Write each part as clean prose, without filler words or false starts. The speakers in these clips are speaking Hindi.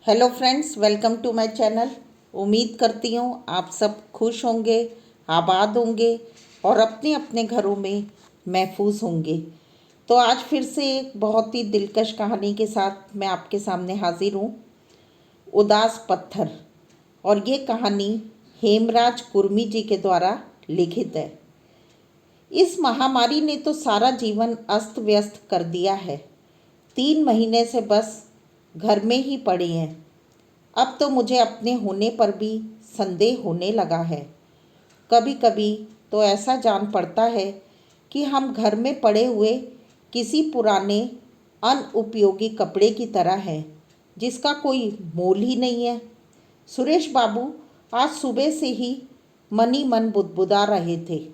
Hello friends, welcome to my channel. उम्मीद करती हूँ आप सब खुश होंगे, आबाद होंगे और अपने अपने घरों में महफूज होंगे। तो आज फिर से एक बहुत ही दिलकश कहानी के साथ मैं आपके सामने हाजिर हूँ, उदास पत्थर। और ये कहानी हेमराज कुर्मी जी के द्वारा लिखित है। इस महामारी ने तो सारा जीवन अस्त व्यस्त कर दिया है। 3 महीने से बस घर में ही पड़े हैं। अब तो मुझे अपने होने पर भी संदेह होने लगा है। कभी कभी तो ऐसा जान पड़ता है कि हम घर में पड़े हुए किसी पुराने अनुपयोगी कपड़े की तरह हैं, जिसका कोई मोल ही नहीं है। सुरेश बाबू आज सुबह से ही मन ही मन बुदबुदा रहे थे।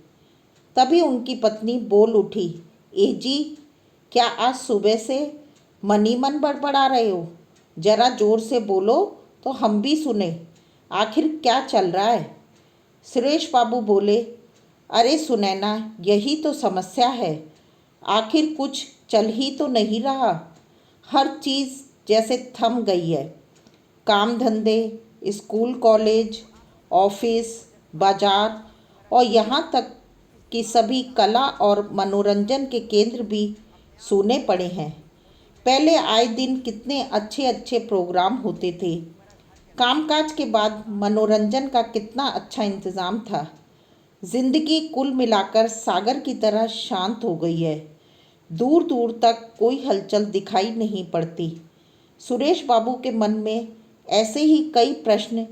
तभी उनकी पत्नी बोल उठी, ए जी, क्या आज सुबह से मन ही मन बड़बड़ा रहे हो? जरा जोर से बोलो तो हम भी सुने। आखिर क्या चल रहा है? सुरेश बाबू बोले, अरे सुनैना, यही तो समस्या है। आखिर कुछ चल ही तो नहीं रहा। हर चीज़ जैसे थम गई है। काम धंधे, स्कूल कॉलेज, ऑफिस, बाजार और यहाँ तक कि सभी कला और मनोरंजन के केंद्र भी सूने पड़े हैं। पहले आए दिन कितने अच्छे अच्छे प्रोग्राम होते थे। कामकाज के बाद मनोरंजन का कितना अच्छा इंतज़ाम था। जिंदगी कुल मिलाकर सागर की तरह शांत हो गई है। दूर दूर तक कोई हलचल दिखाई नहीं पड़ती। सुरेश बाबू के मन में ऐसे ही कई प्रश्न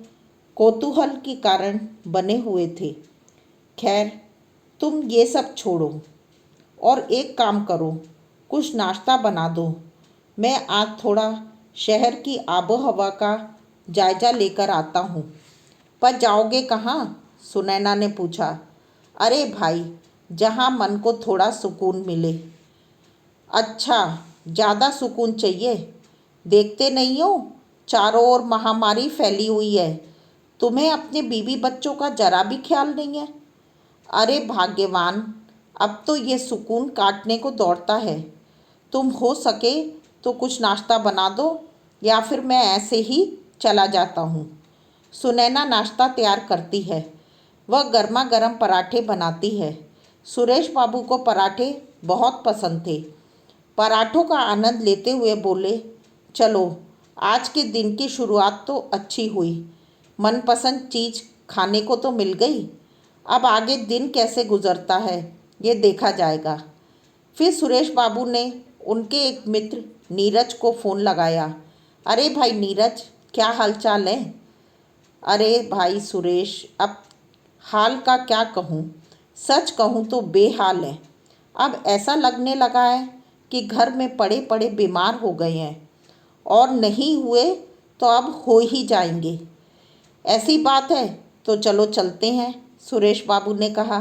कौतूहल के कारण बने हुए थे। खैर, तुम ये सब छोड़ो और एक काम करो, कुछ नाश्ता बना दो। मैं आज थोड़ा शहर की आबो हवा का जायजा लेकर आता हूँ। पर जाओगे कहाँ? सुनैना ने पूछा। अरे भाई, जहाँ मन को थोड़ा सुकून मिले। अच्छा, ज़्यादा सुकून चाहिए? देखते नहीं हो चारों ओर महामारी फैली हुई है। तुम्हें अपने बीवी बच्चों का जरा भी ख्याल नहीं है। अरे भाग्यवान, अब तो ये सुकून काटने को दौड़ता है। तुम हो सके तो कुछ नाश्ता बना दो, या फिर मैं ऐसे ही चला जाता हूँ। सुनैना नाश्ता तैयार करती है। वह गर्मा गर्म पराठे बनाती है। सुरेश बाबू को पराठे बहुत पसंद थे। पराठों का आनंद लेते हुए बोले, चलो, आज के दिन की शुरुआत तो अच्छी हुई। मनपसंद चीज़ खाने को तो मिल गई। अब आगे दिन कैसे गुजरता है ये देखा जाएगा। फिर सुरेश बाबू ने उनके एक मित्र नीरज को फ़ोन लगाया। अरे भाई नीरज, क्या हालचाल है? अरे भाई सुरेश, अब हाल का क्या कहूँ। सच कहूँ तो बेहाल है। अब ऐसा लगने लगा है कि घर में पड़े पड़े बीमार हो गए हैं, और नहीं हुए तो अब हो ही जाएंगे। ऐसी बात है तो चलो चलते हैं, सुरेश बाबू ने कहा।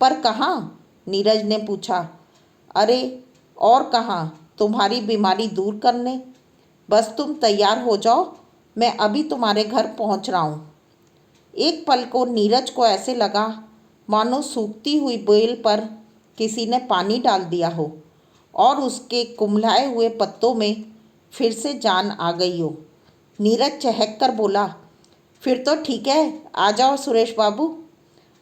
पर कहाँ? नीरज ने पूछा। अरे और कहाँ, तुम्हारी बीमारी दूर करने। बस तुम तैयार हो जाओ, मैं अभी तुम्हारे घर पहुँच रहा हूँ। एक पल को नीरज को ऐसे लगा मानो सूखती हुई बेल पर किसी ने पानी डाल दिया हो और उसके कुम्हलाए हुए पत्तों में फिर से जान आ गई हो। नीरज चहक कर बोला, फिर तो ठीक है, आ जाओ सुरेश बाबू।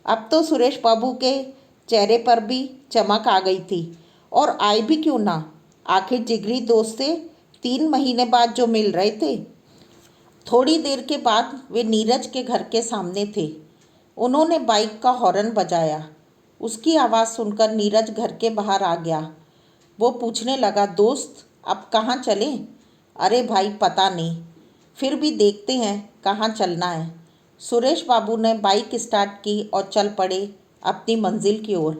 अब तो सुरेश बाबू के चेहरे पर भी चमक आ गई थी। और आए भी क्यों ना, आखिर जिगरी दोस्त से 3 महीने बाद जो मिल रहे थे। थोड़ी देर के बाद वे नीरज के घर के सामने थे। उन्होंने बाइक का हॉर्न बजाया। उसकी आवाज़ सुनकर नीरज घर के बाहर आ गया। वो पूछने लगा, दोस्त अब कहाँ चलें? अरे भाई पता नहीं, फिर भी देखते हैं कहाँ चलना है। सुरेश बाबू ने बाइक स्टार्ट की और चल पड़े अपनी मंजिल की ओर।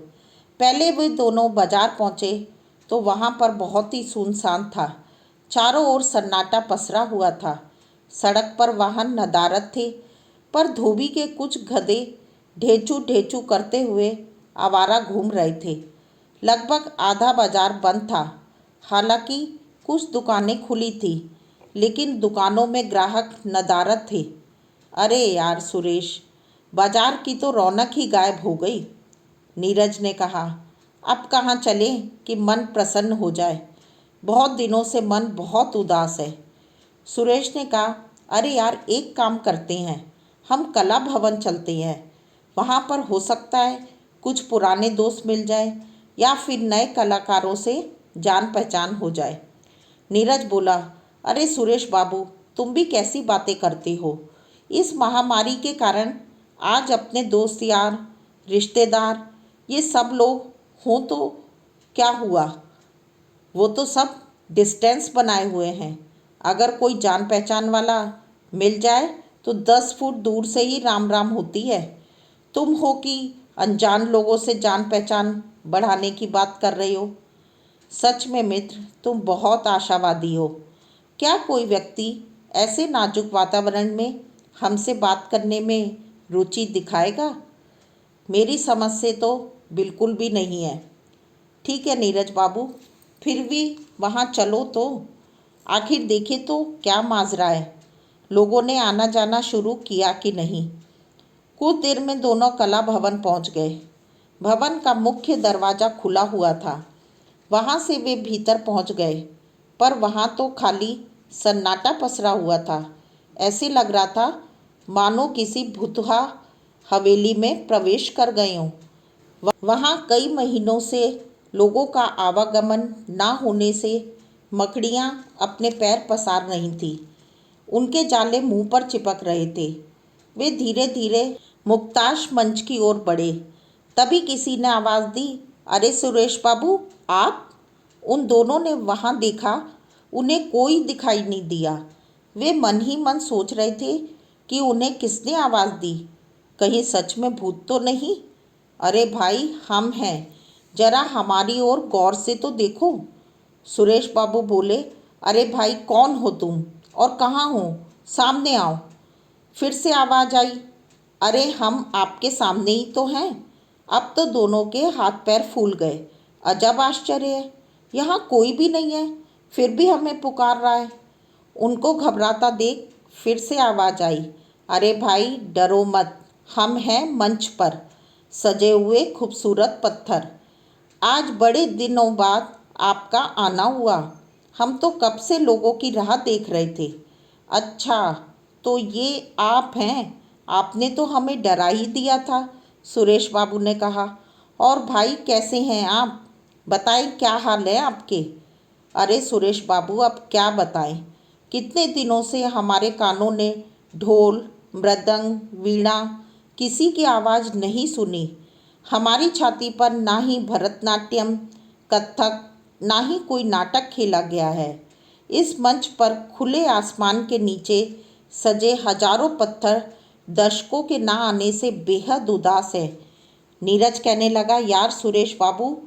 पहले वे दोनों बाजार पहुँचे तो वहाँ पर बहुत ही सुनसान था। चारों ओर सन्नाटा पसरा हुआ था। सड़क पर वाहन नदारद थे, पर धोबी के कुछ गधे ढेंचू ढेंचू करते हुए आवारा घूम रहे थे। लगभग आधा बाजार बंद था। हालांकि कुछ दुकानें खुली थी, लेकिन दुकानों में ग्राहक नदारद थे। अरे यार सुरेश, बाजार की तो रौनक ही गायब हो गई। नीरज ने कहा, अब कहाँ चलें कि मन प्रसन्न हो जाए। बहुत दिनों से मन बहुत उदास है। सुरेश ने कहा, अरे यार एक काम करते हैं, हम कला भवन चलते हैं। वहाँ पर हो सकता है कुछ पुराने दोस्त मिल जाए या फिर नए कलाकारों से जान पहचान हो जाए। नीरज बोला, अरे सुरेश बाबू, तुम भी कैसी बातें करते हो। इस महामारी के कारण आज अपने दोस्त यार, रिश्तेदार, ये सब लोग हों तो क्या हुआ, वो तो सब डिस्टेंस बनाए हुए हैं। अगर कोई जान पहचान वाला मिल जाए तो 10 फुट दूर से ही राम राम होती है। तुम हो कि अनजान लोगों से जान पहचान बढ़ाने की बात कर रहे हो। सच में मित्र, तुम बहुत आशावादी हो। क्या कोई व्यक्ति ऐसे नाजुक वातावरण में हमसे बात करने में रुचि दिखाएगा? मेरी समझ से तो बिल्कुल भी नहीं है। ठीक है नीरज बाबू, फिर भी वहाँ चलो तो। आखिर देखे तो क्या माजरा है, लोगों ने आना जाना शुरू किया कि नहीं। कुछ देर में दोनों कला भवन पहुँच गए। भवन का मुख्य दरवाज़ा खुला हुआ था, वहाँ से वे भीतर पहुँच गए। पर वहाँ तो खाली सन्नाटा पसरा हुआ था। ऐसे लग रहा था मानो किसी भुतहा हवेली में प्रवेश कर गए हों। वहाँ कई महीनों से लोगों का आवागमन ना होने से मकड़ियाँ अपने पैर पसार रही थीं। उनके जाले मुंह पर चिपक रहे थे। वे धीरे धीरे मुक्ताश मंच की ओर बढ़े। तभी किसी ने आवाज़ दी, अरे सुरेश बाबू, आप? उन दोनों ने वहाँ देखा, उन्हें कोई दिखाई नहीं दिया। वे मन ही मन सोच रहे थे कि उन्हें किसने आवाज़ दी, कहीं सच में भूत तो नहीं। अरे भाई, हम हैं, जरा हमारी ओर गौर से तो देखो। सुरेश बाबू बोले, अरे भाई कौन हो तुम और कहाँ हो, सामने आओ। फिर से आवाज़ आई, अरे हम आपके सामने ही तो हैं। अब तो दोनों के हाथ पैर फूल गए। अजब आश्चर्य है, यहाँ कोई भी नहीं है, फिर भी हमें पुकार रहा है। उनको घबराता देख फिर से आवाज़ आई, अरे भाई डरो मत, हम हैं मंच पर सजे हुए खूबसूरत पत्थर। आज बड़े दिनों बाद आपका आना हुआ। हम तो कब से लोगों की राह देख रहे थे। अच्छा, तो ये आप हैं? आपने तो हमें डरा ही दिया था, सुरेश बाबू ने कहा। और भाई कैसे हैं आप? बताएं क्या हाल है आपके? अरे सुरेश बाबू, अब क्या बताएं। कितने दिनों से हमारे कानों ने ढोल, मृदंग, वीणा किसी की आवाज़ नहीं सुनी। हमारी छाती पर ना ही भरतनाट्यम, कथक, ना ही कोई नाटक खेला गया है। इस मंच पर खुले आसमान के नीचे सजे हजारों पत्थर दर्शकों के ना आने से बेहद उदास है। नीरज कहने लगा, यार सुरेश बाबू,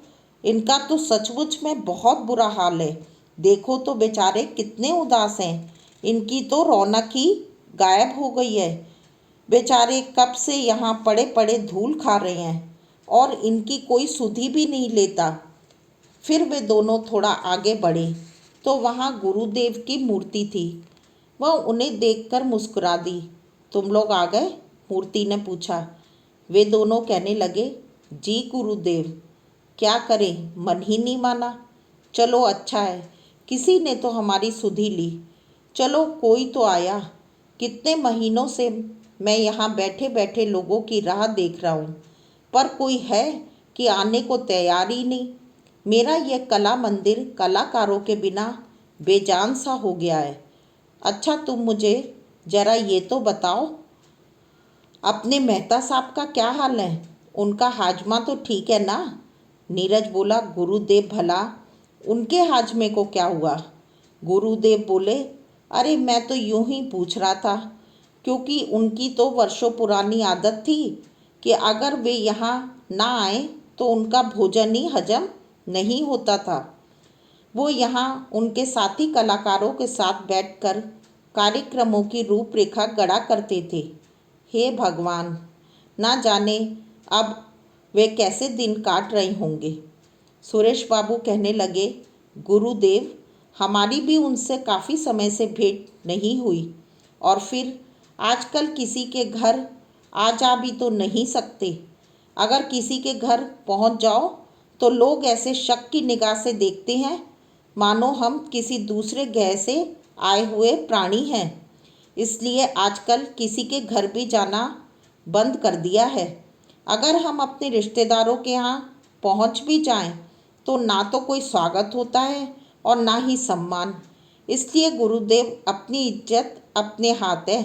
इनका तो सचमुच में बहुत बुरा हाल है। देखो तो बेचारे कितने उदास हैं। इनकी तो रौनक ही गायब हो गई है। बेचारे कब से यहाँ पड़े पड़े धूल खा रहे हैं और इनकी कोई सुधि भी नहीं लेता। फिर वे दोनों थोड़ा आगे बढ़े तो वहाँ गुरुदेव की मूर्ति थी। वह उन्हें देखकर मुस्कुरा दी। तुम लोग आ गए? मूर्ति ने पूछा। वे दोनों कहने लगे, जी गुरुदेव, क्या करें, मन ही नहीं माना। चलो अच्छा है, किसी ने तो हमारी सुधि ली। चलो कोई तो आया। कितने महीनों से मैं यहाँ बैठे बैठे लोगों की राह देख रहा हूँ, पर कोई है कि आने को तैयार ही नहीं। मेरा यह कला मंदिर कलाकारों के बिना बेजान सा हो गया है। अच्छा तुम मुझे ज़रा ये तो बताओ, अपने मेहता साहब का क्या हाल है? उनका हाजमा तो ठीक है ना? नीरज बोला, गुरुदेव भला, उनके हाजमे को क्या हुआ? गुरुदेव बोले, अरे मैं तो यूं ही पूछ रहा था, क्योंकि उनकी तो वर्षों पुरानी आदत थी कि अगर वे यहाँ ना आए तो उनका भोजन ही हजम नहीं होता था। वो यहाँ उनके साथी कलाकारों के साथ बैठकर कार्यक्रमों की रूपरेखा गढ़ा करते थे। हे भगवान, ना जाने अब वे कैसे दिन काट रहे होंगे। सुरेश बाबू कहने लगे, गुरुदेव, हमारी भी उनसे काफ़ी समय से भेंट नहीं हुई, और फिर आजकल किसी के घर आ जा भी तो नहीं सकते। अगर किसी के घर पहुंच जाओ तो लोग ऐसे शक की निगाह से देखते हैं मानो हम किसी दूसरे ग्रह से आए हुए प्राणी हैं, इसलिए आजकल किसी के घर भी जाना बंद कर दिया है। अगर हम अपने रिश्तेदारों के यहाँ पहुँच भी जाएं तो ना तो कोई स्वागत होता है और ना ही सम्मान। इसलिए गुरुदेव, अपनी इज्जत अपने हाथ है,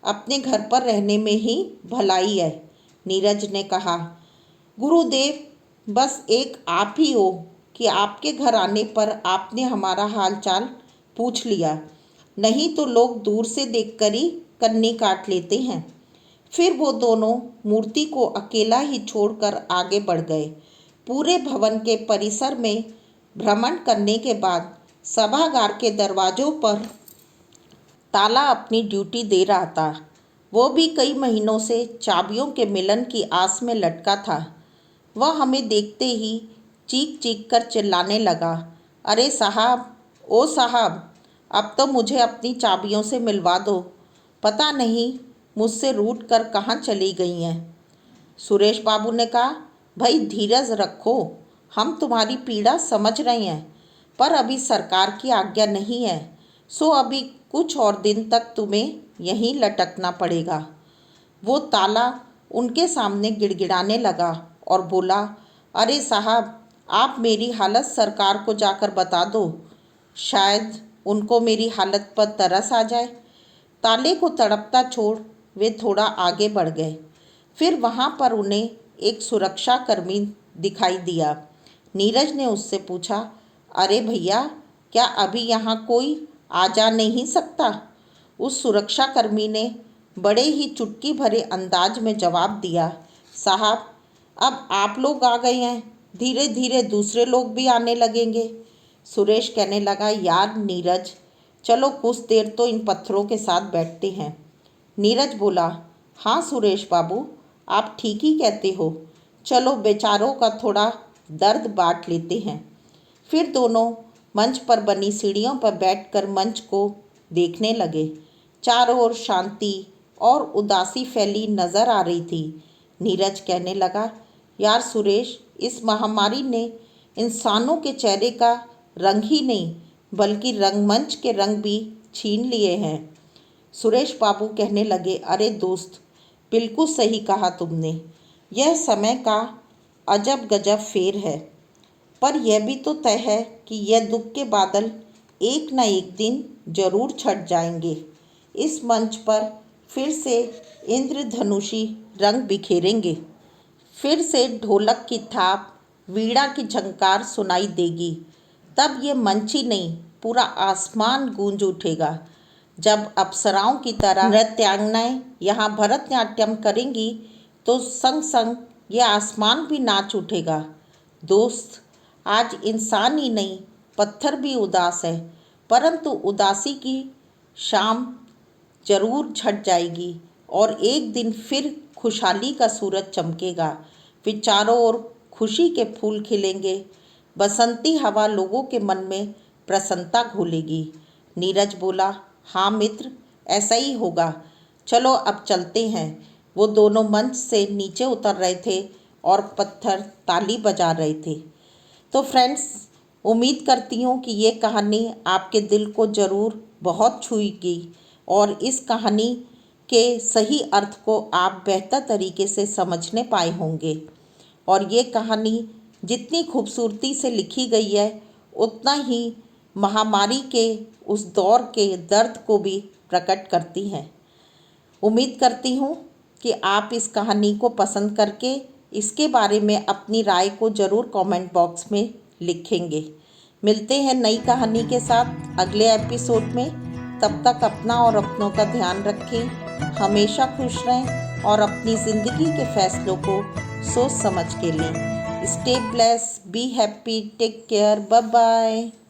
अपने घर पर रहने में ही भलाई है। नीरज ने कहा, गुरुदेव, बस एक आप ही हो कि आपके घर आने पर आपने हमारा हालचाल पूछ लिया, नहीं तो लोग दूर से देखकर ही कन्नी काट लेते हैं। फिर वो दोनों मूर्ति को अकेला ही छोड़कर आगे बढ़ गए। पूरे भवन के परिसर में भ्रमण करने के बाद सभागार के दरवाजों पर ताला अपनी ड्यूटी दे रहा था। वो भी कई महीनों से चाबियों के मिलन की आस में लटका था। वह हमें देखते ही चीख चीख कर चिल्लाने लगा, अरे साहब, ओ साहब, अब तो मुझे अपनी चाबियों से मिलवा दो, पता नहीं मुझसे रूठ कर कहाँ चली गई हैं। सुरेश बाबू ने कहा, भाई धीरज रखो, हम तुम्हारी पीड़ा समझ रहे हैं, पर अभी सरकार की आज्ञा नहीं है, सो अभी कुछ और दिन तक तुम्हें यहीं लटकना पड़ेगा। वो ताला उनके सामने गिड़गिड़ाने लगा और बोला, अरे साहब, आप मेरी हालत सरकार को जाकर बता दो, शायद उनको मेरी हालत पर तरस आ जाए। ताले को तड़पता छोड़ वे थोड़ा आगे बढ़ गए। फिर वहाँ पर उन्हें एक सुरक्षा कर्मी दिखाई दिया। नीरज ने उससे पूछा, अरे भैया, क्या अभी यहाँ कोई आ जा नहीं सकता? उस सुरक्षा कर्मी ने बड़े ही चुटकी भरे अंदाज में जवाब दिया, साहब, अब आप लोग आ गए हैं, धीरे धीरे दूसरे लोग भी आने लगेंगे। सुरेश कहने लगा, यार नीरज, चलो कुछ देर तो इन पत्थरों के साथ बैठते हैं। नीरज बोला, हाँ सुरेश बाबू, आप ठीक ही कहते हो, चलो बेचारों का थोड़ा दर्द बांट लेते हैं। फिर दोनों मंच पर बनी सीढ़ियों पर बैठकर मंच को देखने लगे। चारों ओर शांति और उदासी फैली नजर आ रही थी। नीरज कहने लगा, यार सुरेश, इस महामारी ने इंसानों के चेहरे का रंग ही नहीं बल्कि रंगमंच के रंग भी छीन लिए हैं। सुरेश बाबू कहने लगे, अरे दोस्त, बिल्कुल सही कहा तुमने, यह समय का अजब गजब फेर है, पर यह भी तो तय है कि यह दुख के बादल एक न एक दिन जरूर छट जाएंगे। इस मंच पर फिर से इंद्रधनुषी रंग बिखेरेंगे, फिर से ढोलक की थाप, वीणा की झंकार सुनाई देगी। तब ये मंच ही नहीं, पूरा आसमान गूंज उठेगा। जब अप्सराओं की तरह नृत्यांगनाएं यहाँ भरतनाट्यम करेंगी तो संग संग ये आसमान भी नाच उठेगा। दोस्त, आज इंसान ही नहीं, पत्थर भी उदास है, परंतु उदासी की शाम जरूर छट जाएगी और एक दिन फिर खुशहाली का सूरज चमकेगा। फिर चारों ओर खुशी के फूल खिलेंगे, बसंती हवा लोगों के मन में प्रसन्नता घोलेगी। नीरज बोला, हाँ मित्र, ऐसा ही होगा, चलो अब चलते हैं। वो दोनों मंच से नीचे उतर रहे थे और पत्थर ताली बजा रहे थे। तो फ्रेंड्स, उम्मीद करती हूँ कि ये कहानी आपके दिल को ज़रूर बहुत छूएगी और इस कहानी के सही अर्थ को आप बेहतर तरीके से समझने पाए होंगे। और ये कहानी जितनी खूबसूरती से लिखी गई है, उतना ही महामारी के उस दौर के दर्द को भी प्रकट करती हैं। उम्मीद करती हूँ कि आप इस कहानी को पसंद करके इसके बारे में अपनी राय को ज़रूर कमेंट बॉक्स में लिखेंगे। मिलते हैं नई कहानी के साथ अगले एपिसोड में। तब तक अपना और अपनों का ध्यान रखें, हमेशा खुश रहें और अपनी ज़िंदगी के फैसलों को सोच समझ के लें। Stay blessed, be happy, take care, bye bye.